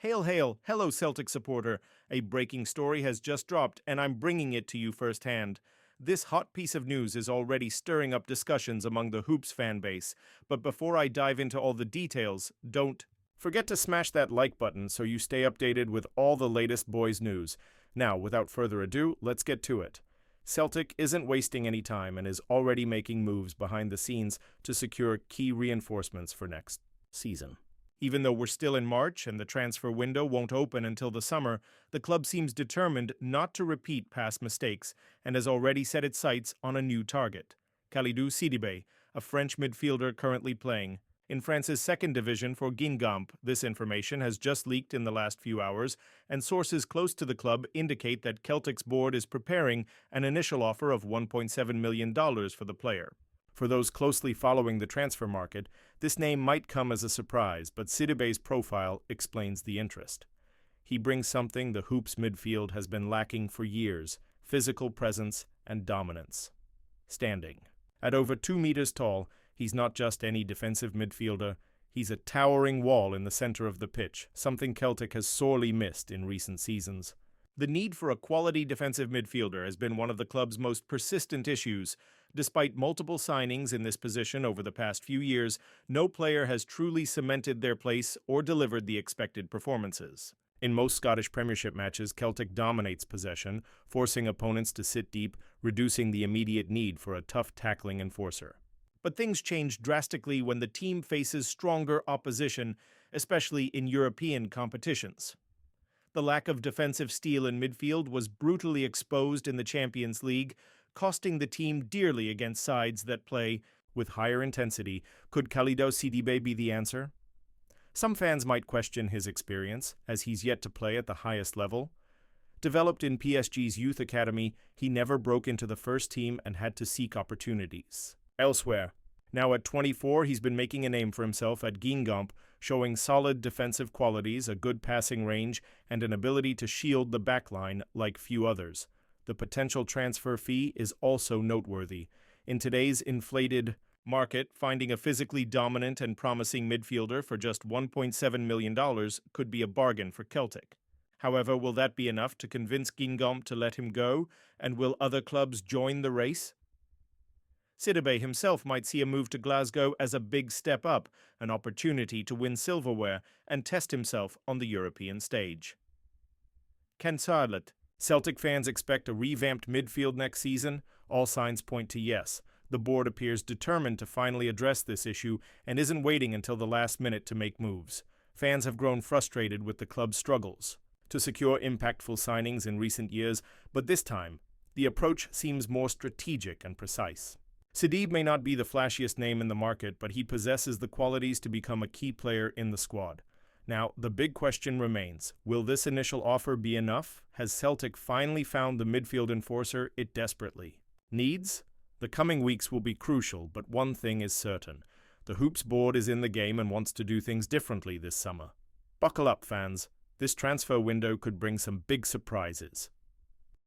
Hail, hail, hello Celtic supporter. A breaking story has just dropped, and I'm bringing it to you firsthand. This hot piece of news is already stirring up discussions among the Hoops fan base, but before I dive into all the details, don't forget to smash that like button so you stay updated with all the latest boys news. Now, without further ado, let's get to it. Celtic isn't wasting any time and is already making moves behind the scenes to secure key reinforcements for next season. Even though we're still in March and the transfer window won't open until the summer, the club seems determined not to repeat past mistakes and has already set its sights on a new target. Kalidou Sidibé, a French midfielder currently playing in France's second division for Guingamp. This information has just leaked in the last few hours, and sources close to the club indicate that Celtic's board is preparing an initial offer of $1.7 million for the player. For those closely following the transfer market, this name might come as a surprise, but Sidibé's profile explains the interest. He brings something the Hoops midfield has been lacking for years: physical presence and dominance. Standing. At over 2 meters tall, he's not just any defensive midfielder, he's a towering wall in the center of the pitch, something Celtic has sorely missed in recent seasons. The need for a quality defensive midfielder has been one of the club's most persistent issues. Despite multiple signings in this position over the past few years, no player has truly cemented their place or delivered the expected performances. In most Scottish Premiership matches, Celtic dominates possession, forcing opponents to sit deep, reducing the immediate need for a tough tackling enforcer. But things change drastically when the team faces stronger opposition, especially in European competitions. The lack of defensive steel in midfield was brutally exposed in the Champions League, costing the team dearly against sides that play with higher intensity. Could Kalidou Sidibé be the answer? Some fans might question his experience, as he's yet to play at the highest level. Developed in PSG's youth academy, he never broke into the first team and had to seek opportunities elsewhere. Now at 24, he's been making a name for himself at Guingamp, showing solid defensive qualities, a good passing range, and an ability to shield the backline like few others. The potential transfer fee is also noteworthy. In today's inflated market, finding a physically dominant and promising midfielder for just $1.7 million could be a bargain for Celtic. However, will that be enough to convince Guingamp to let him go, and will other clubs join the race? Sidibé himself might see a move to Glasgow as a big step up, an opportunity to win silverware and test himself on the European stage. Can Charlotte? Celtic fans expect a revamped midfield next season? All signs point to yes. The board appears determined to finally address this issue and isn't waiting until the last minute to make moves. Fans have grown frustrated with the club's struggles to secure impactful signings in recent years, but this time, the approach seems more strategic and precise. Sidibé may not be the flashiest name in the market, but he possesses the qualities to become a key player in the squad. Now, the big question remains, will this initial offer be enough? Has Celtic finally found the midfield enforcer it desperately needs? The coming weeks will be crucial, but one thing is certain. The Hoops board is in the game and wants to do things differently this summer. Buckle up, fans. This transfer window could bring some big surprises.